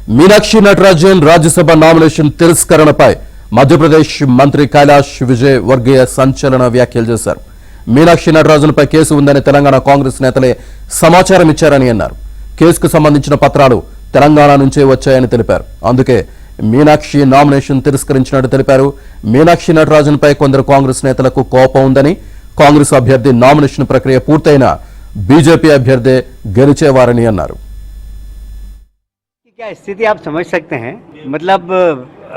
Meenakshi Natarajan Rajya Sabha nomination తిరస్కరణపై Madhya Pradesh మంత్రి కైలాష్ విజయ్ వర్గీయ సంచలన వ్యాఖ్యలు చేశారు. మీనాక్షి నటరాజన్పై కేసు ఉందని తెలంగాణ కాంగ్రెస్ నేతలే సమాచారం ఇచ్చారని అన్నారు. కేసుకు సంబంధించిన పత్రాలు తెలంగాణ నుంచే వచ్చాయని తెలిపారు. అందుకే మీనాక్షి నామినేషన్ తిరస్కరించినట్టు తెలిపారు. మీనాక్షి నటరాజన్పై కొందరు కాంగ్రెస్ నేతలకు కోపం ఉందని, కాంగ్రెస్ అభ్యర్థి నామినేషన్ ప్రక్రియ పూర్తయిన బీజేపీ అభ్యర్థి గెలిచేవారని అన్నారు. क्या स्थिति आप समझ सकते हैं? मतलब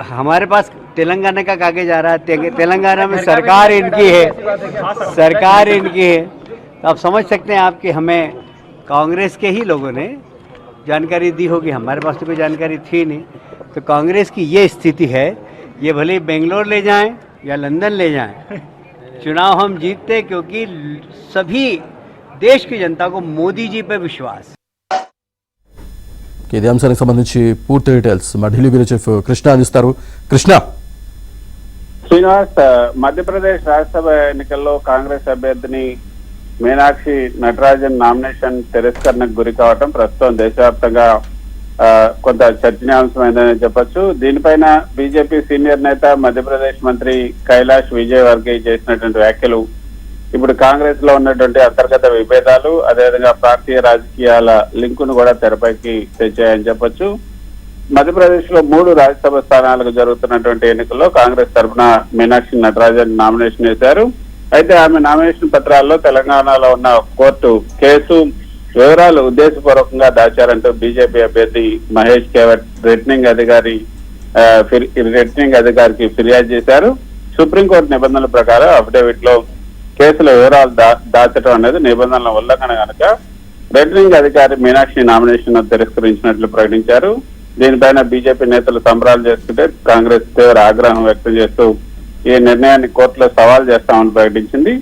हमारे पास तेलंगाना का कागज आ रहा है, तेलंगाना में सरकार इनकी है, तो आप समझ सकते हैं आपकी हमें कांग्रेस के ही लोगों ने जानकारी दी होगी, हमारे पास तो कोई जानकारी थी नहीं. तो कांग्रेस की ये स्थिति है, ये भले बेंगलोर ले जाएं या लंदन ले जाएं, चुनाव हम जीतते क्योंकि सभी देश की जनता को मोदी जी पे विश्वास. ఇదే అంశానికి సంబంధించి పూర్తి డీటెయిల్స్ మా ఢిల్లీ బ్యూరో చీఫ్ కృష్ణ అందిస్తారు. కృష్ణ. శ్రీనివాస్, మధ్యప్రదేశ్ రాజ్యసభ ఎన్నికల్లో కాంగ్రెస్ అభ్యర్థిని మీనాక్షి నటరాజన్ నామినేషన్ తిరస్కరణకు గురి కావటం ప్రస్తుతం దేశవ్యాప్తంగా కొంత చర్చనీయాంశమైందని చెప్పొచ్చు. దీనిపైన బీజేపీ సీనియర్ నేత మధ్యప్రదేశ్ మంత్రి కైలాష్ విజయ్ వర్గీయ చేసినటువంటి వ్యాఖ్యలు ఇప్పుడు కాంగ్రెస్ లో ఉన్నటువంటి అంతర్గత విభేదాలు, అదేవిధంగా ప్రాంతీయ రాజకీయాల లింకును కూడా తెరపైకి తెచ్చాయని చెప్పొచ్చు. మధ్యప్రదేశ్ లో 3 రాజ్యసభ స్థానాలకు జరుగుతున్నటువంటి ఎన్నికల్లో కాంగ్రెస్ తరఫున మీనాక్షి నటరాజన్ నామినేషన్ వేశారు. అయితే ఆమె నామినేషన్ పత్రాల్లో తెలంగాణలో ఉన్న కోర్టు కేసు వివరాలు ఉద్దేశపూర్వకంగా దాచారంటూ బీజేపీ అభ్యర్థి మహేష్ కేవట్ రిటర్నింగ్ అధికారికి ఫిర్యాదు చేశారు. సుప్రీంకోర్టు నిబంధనల ప్రకారం అఫిడవిట్ లో కేసుల వివరాలు దాచడం అనేది నిబంధనల ఉల్లంఘన కనుక రిటర్నింగ్ అధికారి మీనాక్షి నామినేషన్ తిరస్కరించినట్లు ప్రకటించారు. దీనిపైన బీజేపీ నేతలు సంబరాలు చేస్తుంటే కాంగ్రెస్ తీవ్ర ఆగ్రహం వ్యక్తం చేస్తూ ఈ నిర్ణయాన్ని కోర్టులో సవాల్ చేస్తామని ప్రకటించింది.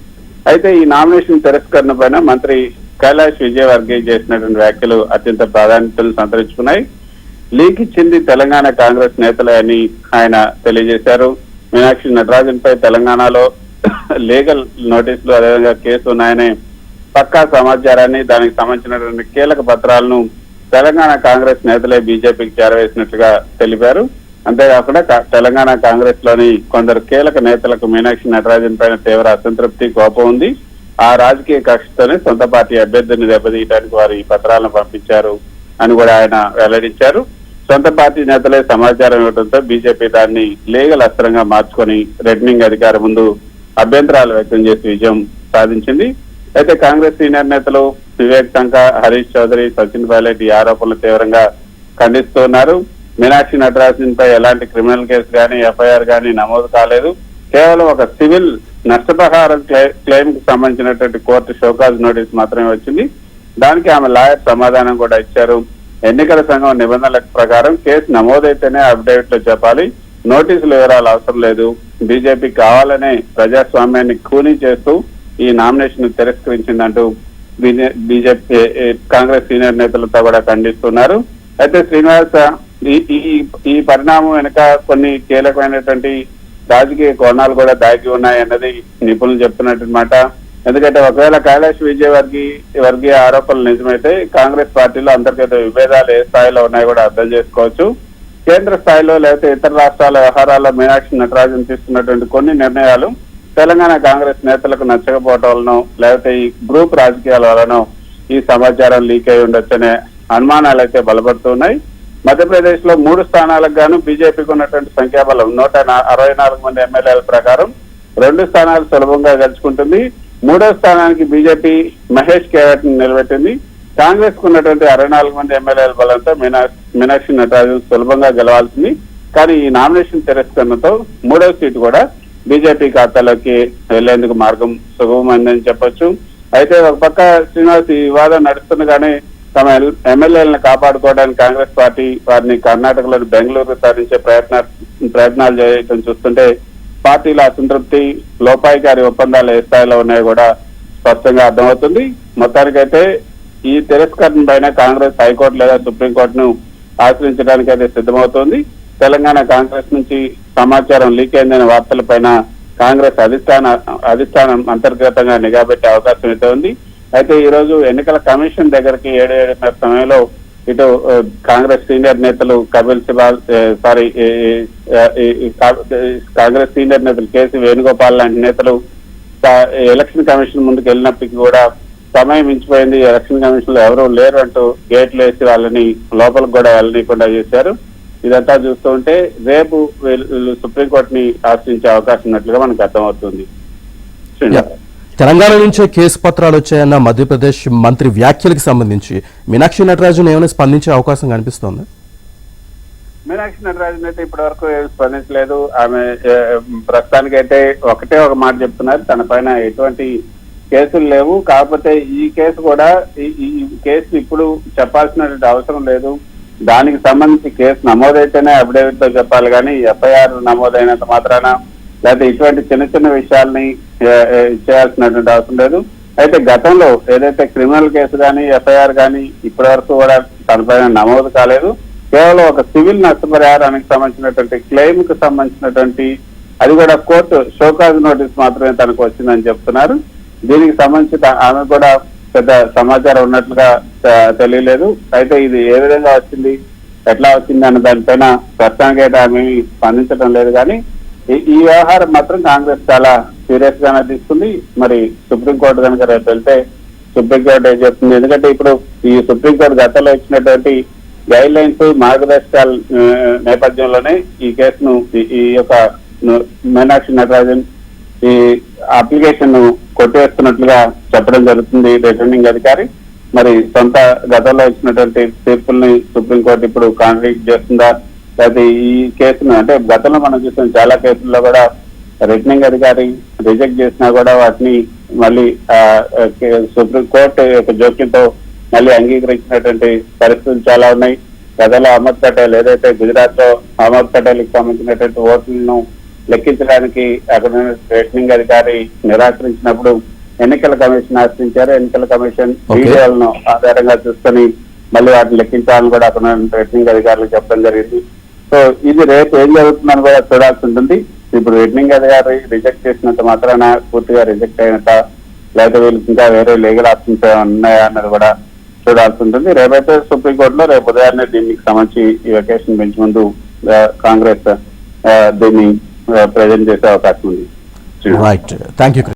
అయితే ఈ నామినేషన్ తిరస్కరణ పైన మంత్రి కైలాష్ విజయ్ వర్గీయ చేసినటువంటి వ్యాఖ్యలు అత్యంత ప్రాధాన్యతను సంతరించుకున్నాయి. లీక్ ఇచ్చింది తెలంగాణ కాంగ్రెస్ నేతలే అని ఆయన తెలియజేశారు. మీనాక్షి నటరాజన్ పై తెలంగాణలో లీగల్ నోటీసులు, అదేవిధంగా కేసు ఉన్నాయనే పక్కా సమాచారాన్ని, దానికి సంబంధించినటువంటి కీలక పత్రాలను తెలంగాణ కాంగ్రెస్ నేతలే బీజేపీకి చేరవేసినట్లుగా తెలిపారు. అంతేకాకుండా తెలంగాణ కాంగ్రెస్ లోని కొందరు కీలక నేతలకు మీనాక్షి నటరాజన్ పైన తీవ్ర అసంతృప్తి, కోపం ఉంది. ఆ రాజకీయ కక్షతోనే సొంత పార్టీ అభ్యర్థిని దెబ్బతీయడానికి వారు ఈ పత్రాలను పంపించారు అని కూడా ఆయన వెల్లడించారు. సొంత పార్టీ నేతలే సమాచారం ఇవ్వడంతో బీజేపీ దాన్ని లీగల్ అస్త్రంగా మార్చుకొని రిటర్నింగ్ అధికారి ముందు అభ్యంతరాలు వ్యక్తం చేసి విజయం సాధించింది. అయితే కాంగ్రెస్ సీనియర్ నేతలు వివేక్ టంకా, హరీష్ చౌదరి, సచిన్ పైలట్ ఈ ఆరోపణలు తీవ్రంగా ఖండిస్తున్నారు. మీనాక్షి నటరాజన్ పై ఎలాంటి క్రిమినల్ కేసు గానీ, ఎఫ్ఐఆర్ గానీ నమోదు కాలేదు. కేవలం ఒక సివిల్ నష్టపరిహారం క్లెయిమ్ కు సంబంధించినటువంటి కోర్టు షోకాజ్ నోటీస్ మాత్రమే వచ్చింది. దానికి ఆమె లాయర్ సమాధానం కూడా ఇచ్చారు. ఎన్నికల సంఘం నిబంధనల ప్రకారం కేసు నమోదైతేనే అఫిడవిట్ లో చెప్పాలి, నోటీసుల వివరాలు అవసరం లేదు. బీజేపీ కావాలనే ప్రజాస్వామ్యాన్ని ఖూనీ చేస్తూ ఈ నామినేషన్ తిరస్కరించిందంటూ బీజేపీ కాంగ్రెస్ సీనియర్ నేతలతో కూడా ఖండిస్తున్నారు. అయితే శ్రీనివాస, ఈ పరిణామం వెనుక కొన్ని కీలకమైనటువంటి రాజకీయ కోణాలు కూడా దాగి ఉన్నాయన్నది నిపుణులు చెప్తున్నట్టు మాట. ఎందుకంటే ఒకవేళ కైలాష్ విజయ్ వర్గీయ ఆరోపణలు నిజమైతే కాంగ్రెస్ పార్టీలో అంతర్గత విభేదాలు ఏ స్థాయిలో ఉన్నాయో కూడా అర్థం చేసుకోవచ్చు. కేంద్ర స్థాయిలో లేకపోతే ఇతర రాష్ట్రాల వ్యవహారాల్లో మీనాక్షి నటరాజన్ తీసుకున్నటువంటి కొన్ని నిర్ణయాలు తెలంగాణ కాంగ్రెస్ నేతలకు నచ్చకపోవటం వలన, లేకపోతే ఈ గ్రూప్ రాజకీయాల వలన ఈ సమాచారం లీక్ అయి ఉండొచ్చనే అనుమానాలు అయితే బలపడుతున్నాయి. మధ్యప్రదేశ్ లో 3 స్థానాలకు గాను బీజేపీకి ఉన్నటువంటి సంఖ్యాబలం 164 మంది ఎమ్మెల్యేల ప్రకారం 2 స్థానాలు సులభంగా గెలుచుకుంటుంది. 3వ స్థానానికి బీజేపీ మహేష్ కేవట్ ని నిలబెట్టింది. కాంగ్రెస్ కు ఉన్నటువంటి 64 మంది ఎమ్మెల్యేల బలంతో మీనాక్షి నటరాజన్ సులభంగా గెలవాల్సింది. కానీ ఈ నామినేషన్ తిరస్కరణతో 3వ సీటు కూడా బీజేపీ ఖాతాలోకి వెళ్లేందుకు మార్గం సుగమమైందని చెప్పొచ్చు. అయితే ఒక పక్క శ్రీనివాస్, ఈ వివాదం నడుస్తుండగానే తమ ఎమ్మెల్యేలను కాపాడుకోవడానికి కాంగ్రెస్ పార్టీ వారిని కర్ణాటకలోని బెంగళూరు తరలించే ప్రయత్నాలు చేయడం చూస్తుంటే పార్టీల అసంతృప్తి, లోపాయికారి ఒప్పందాలు ఏ స్థాయిలో ఉన్నాయో కూడా స్పష్టంగా అర్థమవుతుంది. మొత్తానికైతే ఈ తిరస్కరణ పైన కాంగ్రెస్ హైకోర్టు లేదా సుప్రీంకోర్టును ఆశ్రయించడానికి అయితే సిద్ధమవుతోంది. తెలంగాణ కాంగ్రెస్ నుంచి సమాచారం లీక్ అయిందనే వార్తలపైన కాంగ్రెస్ అధిష్టానం అంతర్గతంగా నిఘా పెట్టే అవకాశం అయితే ఉంది. అయితే ఈ రోజు ఎన్నికల కమిషన్ దగ్గరికి 7:30 సమయంలో ఇటు కాంగ్రెస్ సీనియర్ నేతలు కపిల్ సిబాల్ కాంగ్రెస్ సీనియర్ నేతలు కేసీ వేణుగోపాల్ లాంటి నేతలు ఎలక్షన్ కమిషన్ ముందుకు వెళ్ళినప్పటికీ కూడా సమయం మించిపోయింది, ఎలక్షన్ కమిషన్ లో ఎవరూ లేరు అంటూ గేట్లు వేసి వాళ్ళని లోపలికి కూడా వెళ్ళనీయకుండా చేశారు. ఇదంతా చూస్తూ ఉంటే రేపు వీళ్ళు సుప్రీంకోర్టుని ఆశ్రయించే అవకాశం ఉన్నట్లుగా మనకు అర్థమవుతుంది. తెలంగాణ నుంచే కేసు పత్రాలు వచ్చాయన్న మధ్యప్రదేశ్ మంత్రి వ్యాఖ్యలకు సంబంధించి మీనాక్షి నటరాజన్ ఏమైనా స్పందించే అవకాశం కనిపిస్తోంది? మీనాక్షి నటరాజన్ అయితే ఇప్పటి వరకు ఏమి స్పందించలేదు. ఆమె ప్రస్తుతానికైతే ఒకటే ఒక మాట చెప్తున్నారు, తన పైన ఎటువంటి కేసులు లేవు, కాకపోతే ఈ కేసు కూడా ఈ కేసు ఇప్పుడు చెప్పాల్సినటువంటి అవసరం లేదు, దానికి సంబంధించి కేసు నమోదైతేనే అఫిడవిట్ తో చెప్పాలి కానీ ఎఫ్ఐఆర్ నమోదైనంత మాత్రాన లేకపోతే ఇటువంటి చిన్న చిన్న విషయాల్ని చేయాల్సినటువంటి అవసరం లేదు. అయితే గతంలో ఏదైతే క్రిమినల్ కేసు కానీ ఎఫ్ఐఆర్ కానీ ఇప్పటి వరకు కూడా తనపైన నమోదు కాలేదు. కేవలం ఒక సివిల్ నష్టపరిహారానికి సంబంధించినటువంటి క్లెయిమ్ కు సంబంధించినటువంటి అది కూడా కోర్టు షోకాజ్ నోటీస్ మాత్రమే తనకు వచ్చిందని చెప్తున్నారు. దీనికి సంబంధించి ఆమె కూడా పెద్ద సమాచారం ఉన్నట్లుగా తెలియలేదు. అయితే ఇది ఏ విధంగా వచ్చింది, ఎట్లా వచ్చింది అన్న దానిపైన ప్రస్తుతానికైతే ఆమె స్పందించడం లేదు. కానీ ఈ వ్యవహారం మాత్రం కాంగ్రెస్ చాలా సీరియస్ గానే తీసుకుంది. మరి సుప్రీంకోర్టు కనుక రేపు వెళ్తే సుప్రీంకోర్టు ఏం చెప్తుంది, ఎందుకంటే ఇప్పుడు ఈ సుప్రీంకోర్టు గతంలో ఇచ్చినటువంటి గైడ్ లైన్స్ మార్గదర్శకాల నేపథ్యంలోనే ఈ కేసును ఈ యొక్క మీనాక్షి నటరాజన్ ఈ అప్లికేషన్ ను కొట్టివేస్తున్నట్లుగా చెప్పడం జరుగుతుంది రిటర్నింగ్ అధికారి. మరి సొంత గతంలో ఇచ్చినటువంటి తీర్పుల్ని సుప్రీంకోర్టు ఇప్పుడు కాంట్రాడిక్ట్ చేస్తుందా, లేకపోతే ఈ కేసును అంటే గతంలో మనం చూసిన చాలా కేసుల్లో కూడా రిటర్నింగ్ అధికారి రిజెక్ట్ చేసినా కూడా వాటిని మళ్ళీ సుప్రీంకోర్టు యొక్క జోక్యంతో మళ్ళీ అంగీకరించినటువంటి పరిస్థితులు చాలా ఉన్నాయి. గతంలో అహ్మద్ పటేల్ ఏదైతే గుజరాత్ లో అహ్మద్ పటేల్ కి సంబంధించినటువంటి ఓట్లను లెక్కించడానికి అక్కడ రిటర్నింగ్ అధికారి నిరాకరించినప్పుడు ఎన్నికల కమిషన్ ఆశ్రయించారు. ఎన్నికల కమిషన్ వీడియోలను ఆధారంగా చూసుకొని మళ్ళీ వాటిని లెక్కించాలని కూడా అక్కడ రిటర్నింగ్ అధికారులకు చెప్పడం జరిగింది. సో ఇది రేపు ఏం జరుగుతుందని కూడా చూడాల్సి ఉంటుంది. ఇప్పుడు రిటర్నింగ్ అధికారి రిజెక్ట్ చేసినంత మాత్రాన పూర్తిగా రిజెక్ట్ అయినట్ట, లేకపోతే వీళ్ళకి ఇంకా వేరే లీగల్ ఆప్షన్స్ ఉన్నాయా అన్నది కూడా చూడాల్సి ఉంటుంది. రేపైతే సుప్రీంకోర్టులో రేపు ఉదయాన్నే దీనికి సంబంధించి ఈ వెకేషన్ బెంచ్ ముందు కాంగ్రెస్ దీన్ని ప్రజెంట్ చేసే అవకాశం ఉంది. Right, thank you.